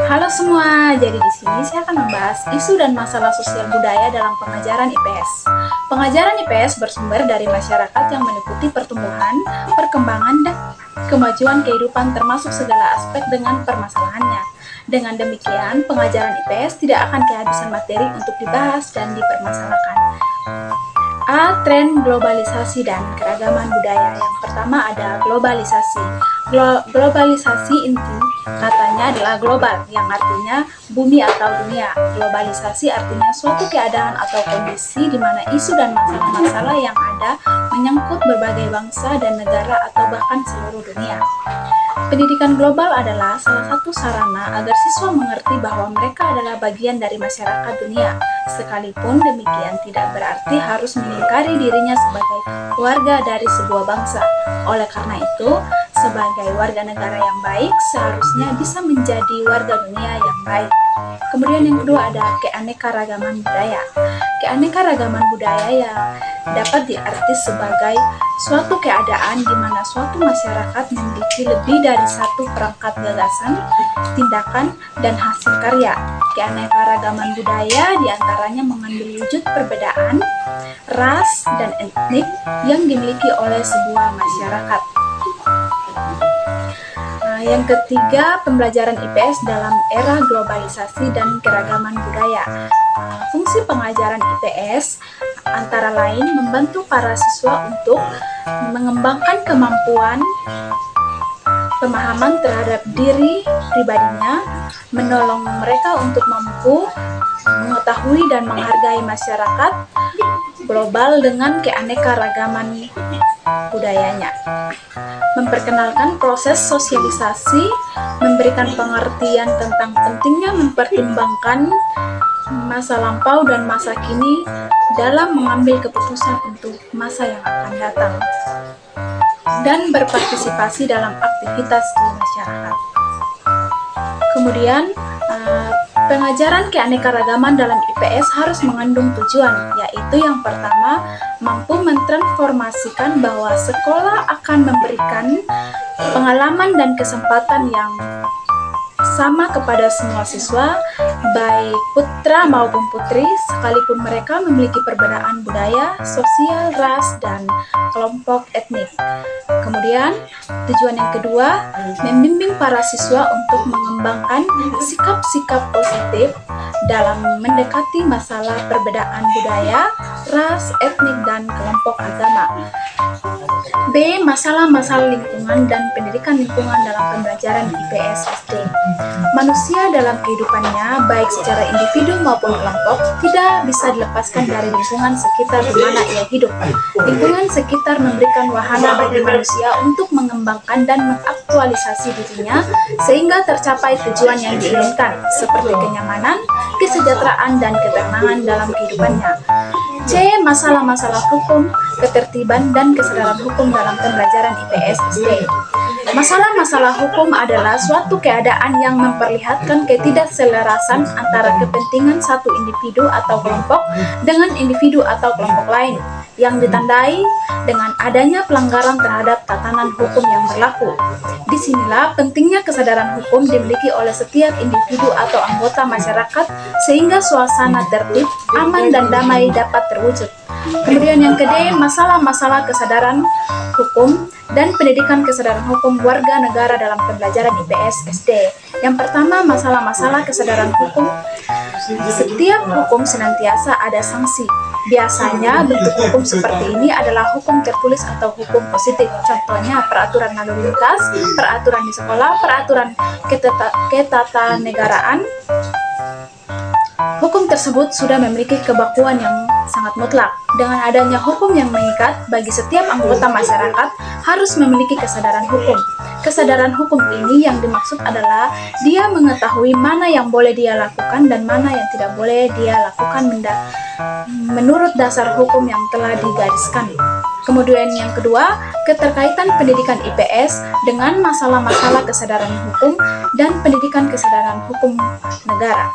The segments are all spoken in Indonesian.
Halo semua, jadi di sini saya akan membahas isu dan masalah sosial budaya dalam pengajaran IPS. Pengajaran IPS bersumber dari masyarakat yang meliputi pertumbuhan, perkembangan, dan kemajuan kehidupan termasuk segala aspek dengan permasalahannya. Dengan demikian, pengajaran IPS tidak akan kehabisan materi untuk dibahas dan dipermasalahkan. A. Tren globalisasi dan keragaman budaya. Yang pertama ada globalisasi. Globalisasi inti katanya adalah global, yang artinya bumi atau dunia. Globalisasi artinya suatu keadaan atau kondisi di mana isu dan masalah-masalah yang ada menyangkut berbagai bangsa dan negara atau bahkan seluruh dunia. Pendidikan global adalah salah satu sarana agar siswa mengerti bahwa mereka adalah bagian dari masyarakat dunia. Sekalipun demikian tidak berarti harus mengingkari dirinya sebagai warga dari sebuah bangsa. Oleh karena itu, sebagai warga negara yang baik, seharusnya bisa menjadi warga dunia yang baik. Kemudian yang kedua ada keanekaragaman budaya. Keanekaragaman budaya yang dapat diarti sebagai suatu keadaan di mana suatu masyarakat memiliki lebih dari satu perangkat gagasan, tindakan, dan hasil karya. Keanekaragaman budaya diantaranya mengambil wujud perbedaan, ras, dan etnik yang dimiliki oleh sebuah masyarakat. Yang ketiga, pembelajaran IPS dalam era globalisasi dan keragaman budaya. Fungsi pengajaran IPS antara lain membantu para siswa untuk mengembangkan kemampuan pemahaman terhadap diri pribadinya, menolong mereka untuk mampu mengetahui dan menghargai masyarakat global dengan keanekaragaman budayanya, memperkenalkan proses sosialisasi, memberikan pengertian tentang pentingnya mempertimbangkan masa lampau dan masa kini dalam mengambil keputusan untuk masa yang akan datang, dan berpartisipasi dalam aktivitas di masyarakat. Kemudian, pengajaran keanekaragaman dalam IPS harus mengandung tujuan, yaitu yang pertama, mampu mentransformasikan bahwa sekolah akan memberikan pengalaman dan kesempatan yang sama kepada semua siswa, baik putra maupun putri, sekalipun mereka memiliki perbedaan budaya, sosial, ras, dan kelompok etnik. Kemudian, tujuan yang kedua, membimbing para siswa untuk mengembangkan sikap-sikap positif dalam mendekati masalah perbedaan budaya, ras, etnik, dan kelompok agama. B. Masalah-masalah lingkungan dan pendidikan lingkungan dalam pembelajaran IPS SD. Manusia dalam kehidupannya, baik secara individu maupun kelompok, tidak bisa dilepaskan dari lingkungan sekitar di mana ia hidup. Lingkungan sekitar memberikan wahana bagi manusia untuk mengembangkan dan mengaktualisasi dirinya sehingga tercapai tujuan yang diinginkan, seperti kenyamanan, kesejahteraan, dan ketenangan dalam kehidupannya. C. Masalah-masalah hukum, ketertiban, dan kesadaran hukum dalam pembelajaran IPS SD. Masalah-masalah hukum adalah suatu keadaan yang memperlihatkan ketidakselarasan antara kepentingan satu individu atau kelompok dengan individu atau kelompok lain, yang ditandai dengan adanya pelanggaran terhadap tatanan hukum yang berlaku. Disinilah pentingnya kesadaran hukum dimiliki oleh setiap individu atau anggota masyarakat sehingga suasana tertib, aman, dan damai dapat terwujud. Kemudian yang kedua, masalah-masalah kesadaran hukum dan pendidikan kesadaran hukum warga negara dalam pembelajaran IPS SD. Yang pertama, masalah-masalah kesadaran hukum. Setiap hukum senantiasa ada sanksi. Biasanya bentuk hukum seperti ini adalah hukum tertulis atau hukum positif. Contohnya peraturan lalu lintas, peraturan di sekolah, peraturan ketatanegaraan. Hukum tersebut sudah memiliki kebakuan yang sangat mutlak. Dengan adanya hukum yang mengikat, bagi setiap anggota masyarakat harus memiliki kesadaran hukum. Kesadaran hukum ini yang dimaksud adalah dia mengetahui mana yang boleh dia lakukan dan mana yang tidak boleh dia lakukan menurut dasar hukum yang telah digariskan. Kemudian yang kedua, keterkaitan pendidikan IPS dengan masalah-masalah kesadaran hukum dan pendidikan kesadaran hukum negara.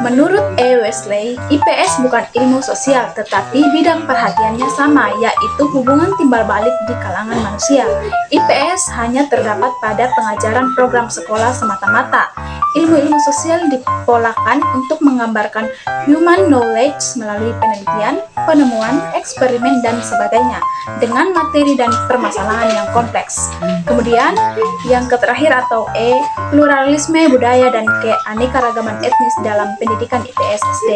Menurut E. Wesley, IPS bukan ilmu sosial, tetapi bidang perhatiannya sama, yaitu hubungan timbal balik di kalangan manusia. IPS hanya terdapat pada pengajaran program sekolah semata-mata. Ilmu-ilmu sosial dipolakan untuk menggambarkan human knowledge melalui penelitian, penemuan, eksperimen, dan sebagainya, dengan materi dan permasalahan yang kompleks. Kemudian, yang terakhir atau E, pluralisme budaya dan keanekaragaman etnis dalam pendidikan IPS SD.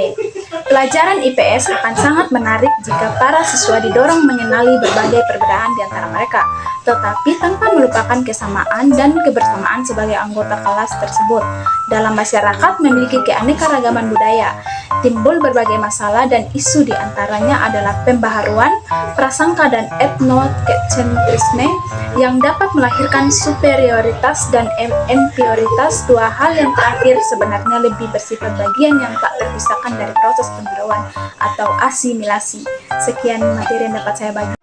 Pelajaran IPS akan sangat menarik jika para siswa didorong mengenali berbagai perbedaan di antara mereka, tetapi tanpa melupakan kesamaan dan kebersamaan sebagai anggota kelas tersebut. Dalam masyarakat memiliki keanekaragaman budaya, timbul berbagai masalah dan isu di antaranya adalah pembaharuan, prasangka dan etnokentrisme yang dapat melahirkan superioritas dan inferioritas. Dua hal yang terakhir sebenarnya lebih bersifat bagian yang tak terpisahkan dari proses pembaruan atau asimilasi. Sekian materi yang dapat saya bagi.